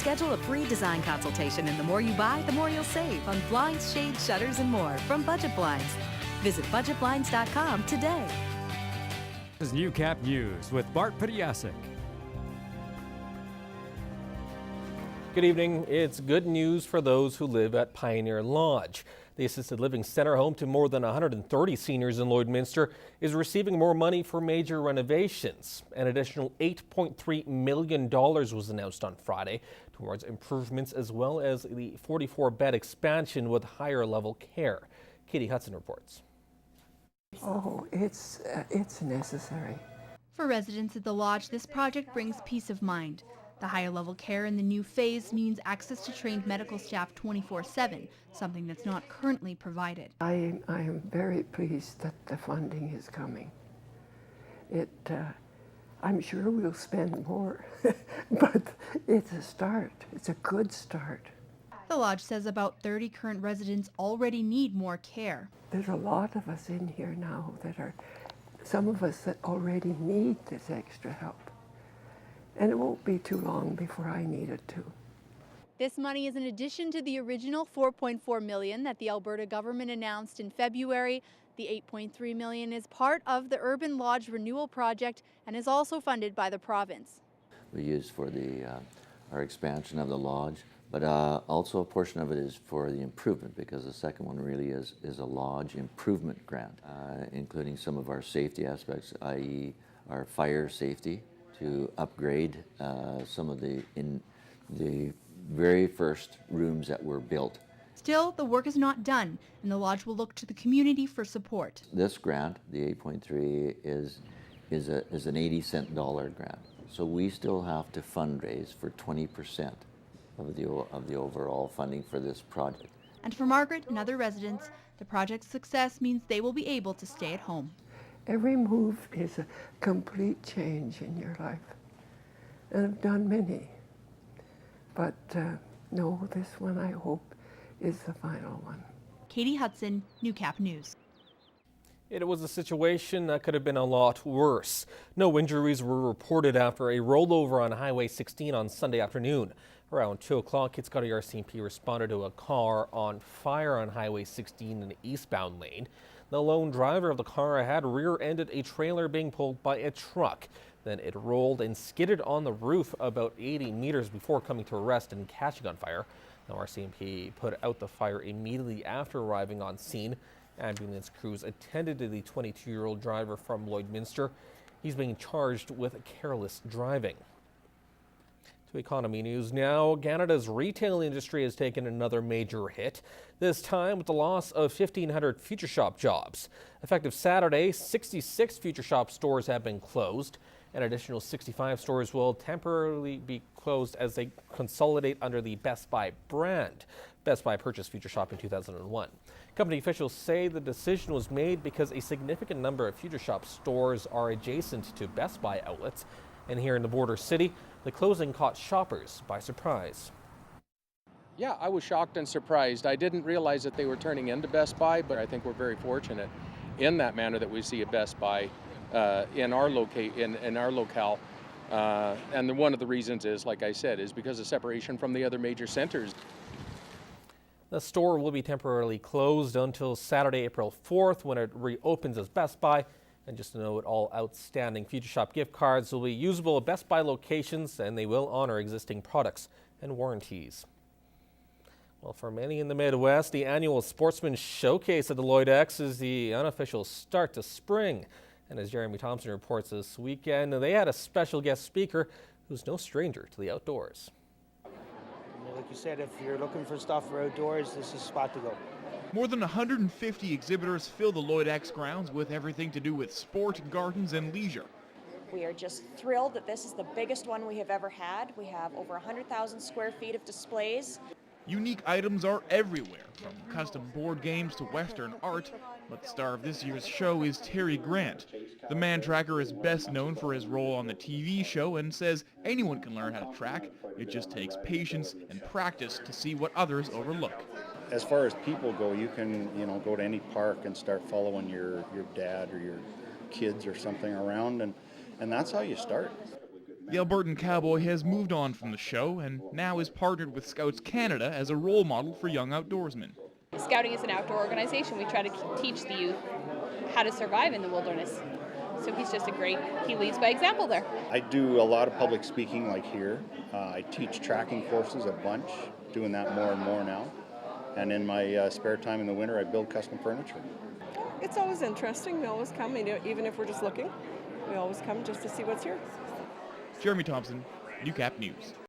Schedule a free design consultation, and the more you buy, the more you'll save on blinds, shades, shutters, and more from Budget Blinds. Visit budgetblinds.com today. This is Newcap News with Bart Pediasic. Good evening. It's good news for those who live at Pioneer Lodge. The assisted living center, home to more than 130 seniors in Lloydminster, is receiving more money for major renovations. An additional $8.3 million was announced on Friday towards improvements, as well as the 44-bed expansion with higher level care. Katie Hudson reports. Oh, it's necessary. For residents at the lodge, this project brings peace of mind. The higher level care in the new phase means access to trained medical staff 24/7, something that's not currently provided. I am very pleased that the funding is coming. I'm sure we'll spend more, but it's a start. It's a good start. The lodge says about 30 current residents already need more care. There's a lot of us in here now some of us that already need this extra help. And it won't be too long before I need it too. This money is in addition to the original $4.4 million that the Alberta government announced in February. The $8.3 million is part of the Urban Lodge Renewal Project and is also funded by the province. We use for our expansion of the lodge, but also a portion of it is for the improvement, because the second one really is a lodge improvement grant, including some of our safety aspects, i.e. our fire safety, to upgrade some of the very first rooms that were built. Still, the work is not done, and the lodge will look to the community for support. This grant, the 8.3, is an 80-cent grant. So we still have to fundraise for 20% of the overall funding for this project. And for Margaret and other residents, the project's success means they will be able to stay at home. Every move is a complete change in your life. And I've done many. But no, this one I hope is the final one. Katie Hudson, Newcap News. It was a situation that could have been a lot worse. No injuries were reported after a rollover on Highway 16 on Sunday afternoon. Around 2 o'clock, Kitskoty RCMP responded to a car on fire on Highway 16 in the eastbound lane. The lone driver of the car had rear-ended a trailer being pulled by a truck. Then it rolled and skidded on the roof about 80 meters before coming to a rest and catching on fire. Now, RCMP put out the fire immediately after arriving on scene. Ambulance crews attended to the 22-year-old driver from Lloydminster. He's being charged with careless driving. To economy news now, Canada's retail industry has taken another major hit, this time with the loss of 1,500 Future Shop jobs. Effective Saturday, 66 Future Shop stores have been closed. An additional 65 stores will temporarily be closed as they consolidate under the Best Buy brand. Best Buy purchased Future Shop in 2001. Company officials say the decision was made because a significant number of Future Shop stores are adjacent to Best Buy outlets. And here in the border city, the closing caught shoppers by surprise. Yeah, I was shocked and surprised. I didn't realize that they were turning into Best Buy, but I think we're very fortunate in that manner that we see a Best Buy in our locale. And one of the reasons is, like I said, is because of separation from the other major centers. The store will be temporarily closed until Saturday, April 4th, when it reopens as Best Buy. And just to note, all outstanding Future Shop gift cards will be usable at Best Buy locations, and they will honor existing products and warranties. Well, for many in the Midwest, the annual Sportsman Showcase at the Lloyd X is the unofficial start to spring. And as Jeremy Thompson reports this weekend, they had a special guest speaker who's no stranger to the outdoors. Like you said, if you're looking for stuff for outdoors, this is the spot to go. More than 150 exhibitors fill the Lloyd X grounds with everything to do with sport, gardens, and leisure. We are just thrilled that this is the biggest one we have ever had. We have over 100,000 square feet of displays. Unique items are everywhere, from custom board games to Western art, but the star of this year's show is Terry Grant. The man tracker is best known for his role on the TV show and says anyone can learn how to track. It just takes patience and practice to see what others overlook. As far as people go, you can, go to any park and start following your dad or your kids or something around, and that's how you start. The Albertan cowboy has moved on from the show and now is partnered with Scouts Canada as a role model for young outdoorsmen. Scouting is an outdoor organization. We try to teach the youth how to survive in the wilderness. So he's just he leads by example there. I do a lot of public speaking like here. I teach tracking courses a bunch, doing that more and more now. And in my spare time in the winter, I build custom furniture. It's always interesting. We always come, even if we're just looking. We always come just to see what's here. Jeremy Thompson, Newcap News.